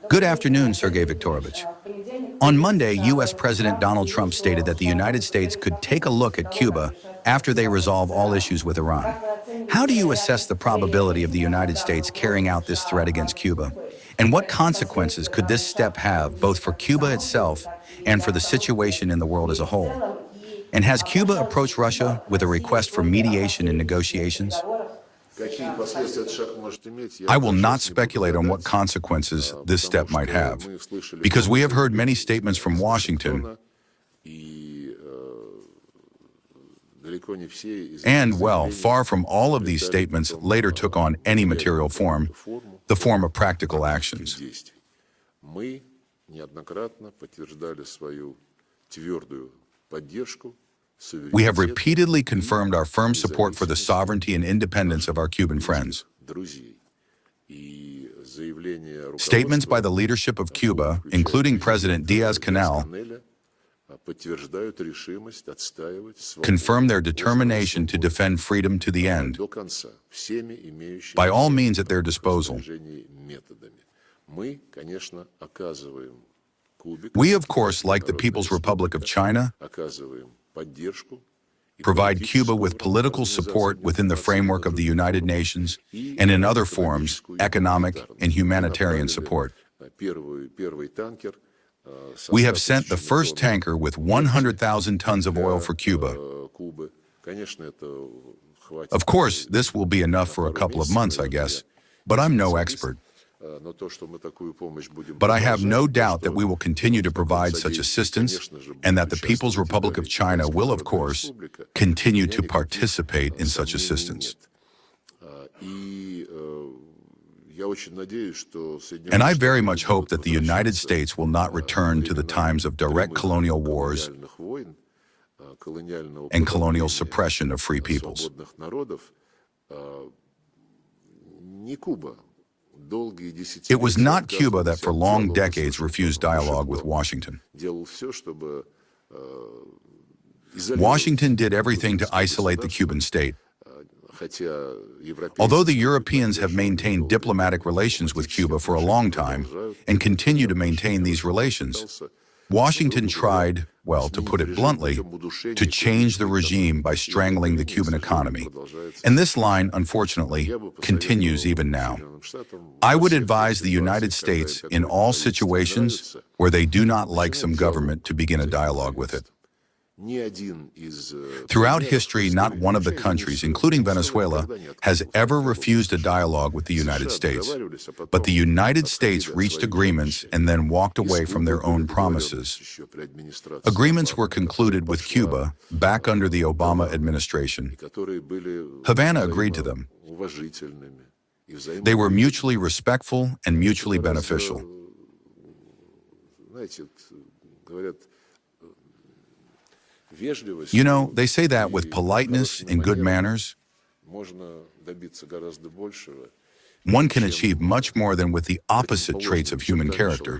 Good afternoon, Sergey Viktorovich. On Monday, U.S. President Donald Trump stated that the United States could take a look at Cuba after they resolve all issues with Iran. How do you assess the probability of the United States carrying out this threat against Cuba? And what consequences could this step have both for Cuba itself and for the situation in the world as a whole? And has Cuba approached Russia with a request for mediation in negotiations? I will not speculate on what consequences this step might have, because we have heard many statements from Washington, and, well, far from all of these statements later took on any material form, the form of practical actions. We have repeatedly confirmed our firm support for the sovereignty and independence of our Cuban friends. Statements by the leadership of Cuba, including President Diaz-Canel, confirm their determination to defend freedom to the end, by all means at their disposal. We, of course, like the People's Republic of China, provide Cuba with political support within the framework of the United Nations and in other forms, economic and humanitarian support. We have sent the first tanker with 100,000 tons of oil for Cuba. Of course, this will be enough for a couple of months, I guess, but I'm no expert. But I have no doubt that we will continue to provide such assistance and that the People's Republic of China will, of course, continue to participate in such assistance. And I very much hope that the United States will not return to the times of direct colonial wars and colonial suppression of free peoples. It was not Cuba that for long decades refused dialogue with Washington. Washington did everything to isolate the Cuban state. Although the Europeans have maintained diplomatic relations with Cuba for a long time and continue to maintain these relations, Washington tried, well, to put it bluntly, to change the regime by strangling the Cuban economy. And this line, unfortunately, continues even now. I would advise the United States in all situations where they do not like some government to begin a dialogue with it. Throughout history, not one of the countries, including Venezuela, has ever refused a dialogue with the United States. But the United States reached agreements and then walked away from their own promises. Agreements were concluded with Cuba back under the Obama administration. Havana agreed to them. They were mutually respectful and mutually beneficial. You know, they say that with politeness and good manners, one can achieve much more than with the opposite traits of human character.